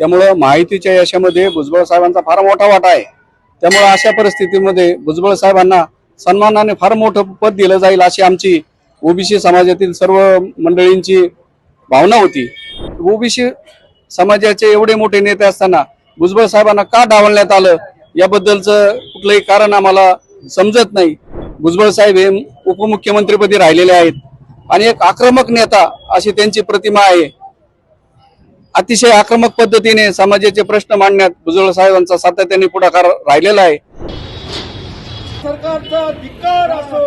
त्यामुळे महायुतीच्या यशामध्ये भुजबळ साहेबांचा फार मोठा वाटा आहे। त्यामुळे अशा परिस्थितीमध्ये भुजबळ साहेबांना सन्मानाने फार मोठं पद दिलं जाईल अशी आमची ओबीसी समाजातील सर्व मंडळींची भावना होती। ओबीसी समाजाचे एवढे मोठे नेते असताना भुजबळ साहेबांना का डावलण्यात आलं याबद्दलचं कुठलंही कारण आम्हाला समजत नाही। भुजबळ साहेब हे उपमुख्यमंत्रीपदी राहिलेले आहेत आणि एक आक्रमक नेता अशी त्यांची प्रतिमा आहे। अतिशय आक्रमक पद्धतीने समाजाचे प्रश्न मांडण्यात भुजबळ साहेबांचा सातत्याने पुढाकार राहिलेला आहे। सरकारचा धिक्कार असो,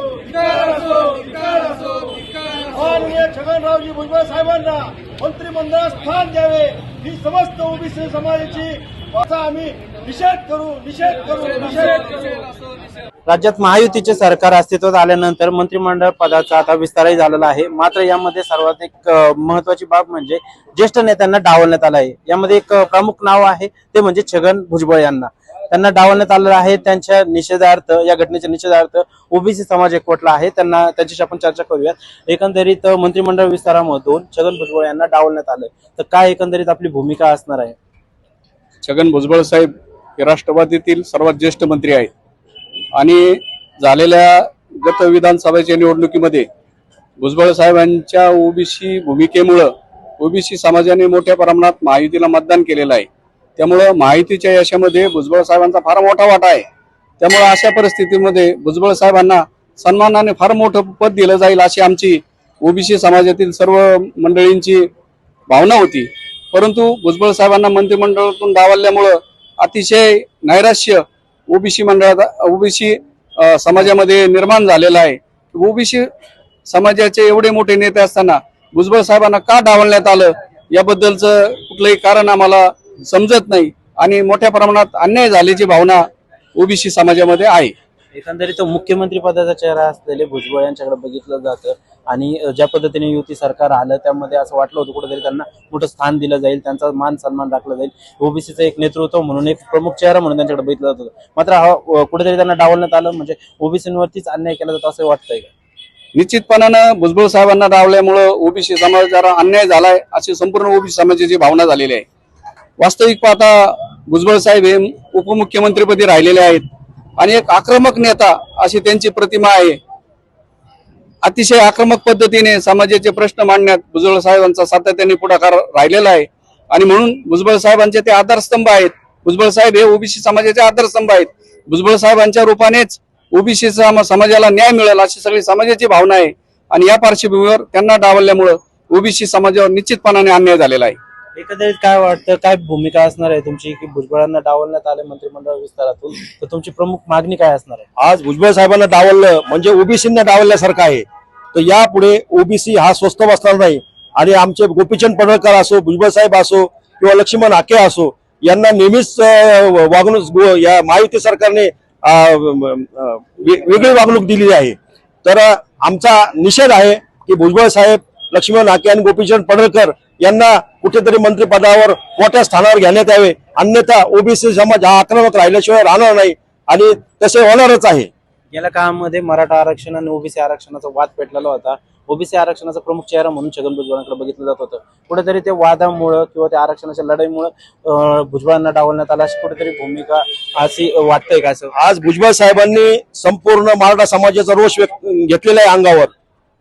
माननीय छगनरावजी भुजबळ साहेबांना मंत्रिमंडळात स्थान द्यावे ही समस्त ओबीसी समाजाची आम्ही निषेध करू। राज्यात महायुतीचे सरकार अस्तित्वात आल्यानंतर मंत्रिमंडळ पदाचा आता विस्तारही झालेला आहे। मात्र यामध्ये सर्वाधिक महत्वाची बाब म्हणजे ज्येष्ठ नेत्यांना डावलण्यात आलं आहे। यामध्ये एक प्रमुख नाव आहे ते म्हणजे छगन भुजबळ यांना त्यांना डावलण्यात आलेलं आहे। त्यांच्या निषेधार्थ या घटनेच्या निषेधार्थ ओबीसी समाज एकवटला आहे। त्यांच्याशी आपण चर्चा करूयात। एकंदरीत मंत्रिमंडळ विस्तारामधून छगन भुजबळ यांना डावलण्यात आलं तर काय एकंदरीत आपली भूमिका असणार आहे? छगन भुजबळ साहेब हे राष्ट्रवादीतील सर्वात ज्येष्ठ मंत्री आहेत आणि झालेल्या गत विधानसभेच्या निवडणुकीमध्ये भुजबळ साहेबांच्या ओबीसी भूमिकेमुळे ओबीसी समाजाने मोठ्या प्रमाणात महायुतीला मतदान केलेलं आहे। त्यामुळे महायुतीच्या यशामध्ये भुजबळ साहेबांचा फार मोठा वाटा आहे। त्यामुळे अशा परिस्थितीमध्ये भुजबळ साहेबांना सन्मानाने फार मोठं पद दिलं जाईल अशी आमची ओबीसी समाजातील सर्व मंडळींची भावना होती। परंतु भुजबळ साहेबांना मंत्रिमंडळातून डावलल्यामुळे अतिशय नैराश्य ओबीसी समाजामध्ये निर्माण झालेला आहे। ओबीसी समाजाचे एवढे मोठे नेते असताना भुजबळ साहेबांना का डावलण्यात आलं याबद्दलचं कुठलंही कारण आम्हाला समजत नाही आणि मोठ्या प्रमाणात अन्याय झाल्याची भावना ओबीसी समाजामध्ये आहे। एकंदरीत मुख्यमंत्री पदाचा चेहरा असलेले भुजबळ यांच्याकडे बघितलं जातं आणि ज्या पद्धतीने युती सरकार आलं त्यामध्ये असं वाटलं होतं कुठेतरी त्यांना मोठं स्थान दिलं जाईल, त्यांचा मान सन्मान राखला जाईल, ओबीसीचं एक नेतृत्व म्हणून एक प्रमुख चेहरा म्हणून त्यांच्याकडे बघितलं जात होतं। मात्र कुठेतरी त्यांना डावलण्यात आलं म्हणजे ओबीसीवरतीच अन्याय केला जातो असं वाटतंय का? निश्चितपणानं भुजबळ साहेबांना डावल्यामुळे ओबीसी समाजाला अन्याय झालाय अशी संपूर्ण ओबीसी समाजाची भावना झालेली आहे। वास्तविक पाहता भुजबळ साहेब हे उपमुख्यमंत्रीपदी राहिलेले आहेत आणि एक आक्रमक नेता अशी त्यांची प्रतिमा आहे। अतिशय आक्रमक पद्धतीने समाजाचे प्रश्न मांडण्यात भुजबळ साहेबांचा सातत्याने पुढाकार राहिलेला आहे आणि म्हणून भुजबळ साहेबांचे ते आधारस्तंभ आहेत। भुजबळ साहेब हे ओबीसी समाजाचे आधारस्तंभ आहेत। भुजबळ साहेबांच्या रूपानेच ओबीसी समाजाला न्याय मिळेल अशी सगळी समाजाची भावना आहे आणि या पार्श्वभूमीवर त्यांना डावलल्यामुळे ओबीसी समाजावर निश्चितपणाने अन्याय झालेला आहे। एकंदरीत काय वाटतं, काय भूमिका असणार आहे तुमची की भुजबळांना डावलण्यात आले मंत्रिमंडळ विस्तारातून तर तुमची प्रमुख मागणी काय असणार आहे? आज भुजबळ साहेबांना डावललं म्हणजे ओबीसींना डावलल्यासारखं आहे। तर यापुढे ओबीसी हा स्वस्थ बसणार नाही आणि आमचे गोपीचंद पडळकर असो, भुजबळ साहेब असो किंवा लक्ष्मण हाके असो यांना नेहमीच वागणूक या महायुती सरकारने वेगळी वागणूक दिली आहे। तर आमचा निषेध आहे की भुजबळ साहेब, लक्ष्मण हाके आणि गोपीचंद पडळकर यांना कुठेतरी मंत्रिपदावर मोठ्या स्थानावर घेण्यात यावे, अन्यथा ओबीसी समाज हा आक्रमक राहिल्याशिवाय राहणार नाही आणि तसे होणारच आहे। गेल्या काळामध्ये मराठा आरक्षण आणि ओबीसी आरक्षणाचा वाद पेटलेला होता। ओबीसी आरक्षणाचा प्रमुख चेहरा म्हणून छगन भुजबळांकडे बघितलं जात होतं। कुठेतरी ते वादामुळे किंवा त्या आरक्षणाच्या लढाईमुळे भुजबळांना डावलण्यात आला अशी कुठेतरी भूमिका अशी वाटतंय का? असं आज भुजबळ साहेबांनी संपूर्ण मराठा समाजाचा रोष घेतलेला आहे अंगावर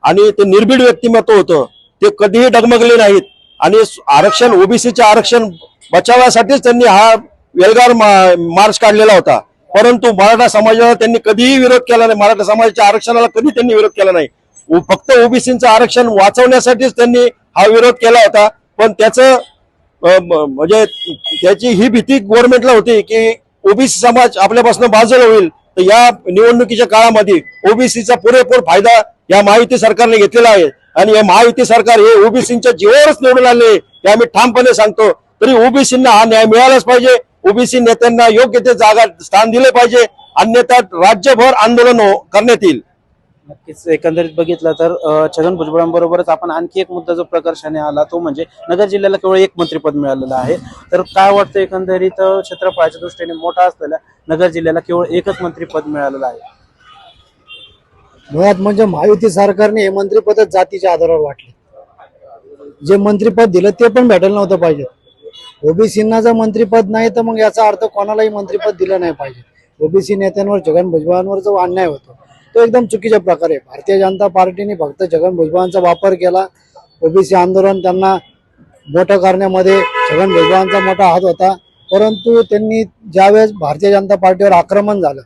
आणि ते निर्भीड व्यक्तिमत्व होतं, ते कधीही डगमगले नाहीत आणि आरक्षण ओबीसीचे आरक्षण बचावासाठीच त्यांनी हा वेलगार मार्च काढलेला होता। परंतु मराठा समाजाला त्यांनी कधीही विरोध केला नाही, मराठा समाजाच्या आरक्षणाला कधी त्यांनी विरोध केला नाही। फक्त ओबीसीचं आरक्षण वाचवण्यासाठीच त्यांनी हा विरोध केला होता। पण त्याचं म्हणजे त्याची ही भीती गव्हर्नमेंटला होती की ओबीसी समाज आपल्यापासून बाजूला होईल। तर या निवडणुकीच्या काळामध्ये ओबीसीचा पुरेपूर फायदा या महायुती सरकारने घेतलेला आहे आणि हे महायुती सरकार हे ओबीसींच्या जीवावरच निवडून आले हे आम्ही ठामपणे सांगतो। तरी ओबीसींना हा न्याय मिळालाच पाहिजे, ओबीसी नेत्यांना योग्य ते जागा स्थान दिले पाहिजे, अन्यथा राज्यभर आंदोलन करण्यात येईल। नक्कीच एकंदरीत बघितलं तर छगन भुजबळांबरोबरच आपण आणखी एक मुद्दा जो प्रकर्षाने आला तो म्हणजे नगर जिल्ह्याला केवळ एक मंत्रिपद मिळालेलं आहे। तर काय वाटतं एकंदरीत क्षेत्रफळाच्या दृष्टीने मोठा असलेल्या नगर जिल्ह्याला केवळ एकच मंत्रिपद मिळालेलं आहे? मुळात म्हणजे महायुती सरकारने हे मंत्रिपदच जातीच्या आधारावर वाटले। जे मंत्रिपद दिलं ते पण भेटायला नव्हतं पाहिजे। ओबीसींना जर मंत्रीपद नाही तर मग याचा अर्थ कोणालाही मंत्रीपद दिलं नाही पाहिजे. ओबीसी नेत्यांवर छगन भुजबळांवर जो अन्याय होतो तो एकदम चुकीच्या प्रकारे भारतीय जनता पार्टीने फक्त छगन भुजबळांचा वापर केला. ओबीसी आंदोलन त्यांना मोठं करण्यामध्ये छगन भुजबळांचा मोठा हात होता. परंतु त्यांनी ज्यावेळेस भारतीय जनता पार्टीवर आक्रमण झालं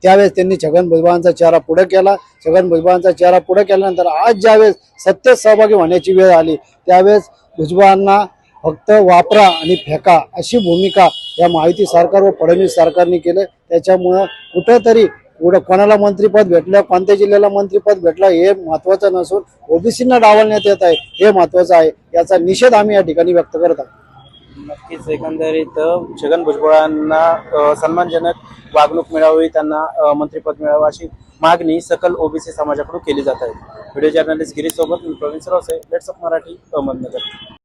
त्यावेळेस त्यांनी छगन भुजबळांचा चेहरा पुढे केला. छगन भुजबळांचा चेहरा पुढे केल्यानंतर आज ज्यावेळेस सत्तेत सहभागी होण्याची वेळ आली त्यावेळेस भुजबळांना फक्त वापरा आणि फेका अशी भूमिका या महायुती सरकार व फडणवीस सरकारने केलं. त्याच्यामुळं कुठंतरी कोणाला मंत्रीपद भेटलं, कोणत्या जिल्ह्याला मंत्रीपद भेटलं हे महत्वाचं नसून ओबीसींना डावलण्यात येत आहे हे महत्वाचं आहे. याचा निषेध आम्ही या ठिकाणी व्यक्त करत आहोत. नक्कीच एकंदरीत छगन भुजबळांना सन्मानजनक वागणूक मिळावी, त्यांना मंत्रिपद मिळावं अशी मागणी सकल ओबीसी समाजाकडून केली जात आहे. व्हिडिओ जर्नलिस्ट गिरीश सोबत मी प्रवीण सरवसे, लेट्स ऑफ मराठी, अहमदनगर.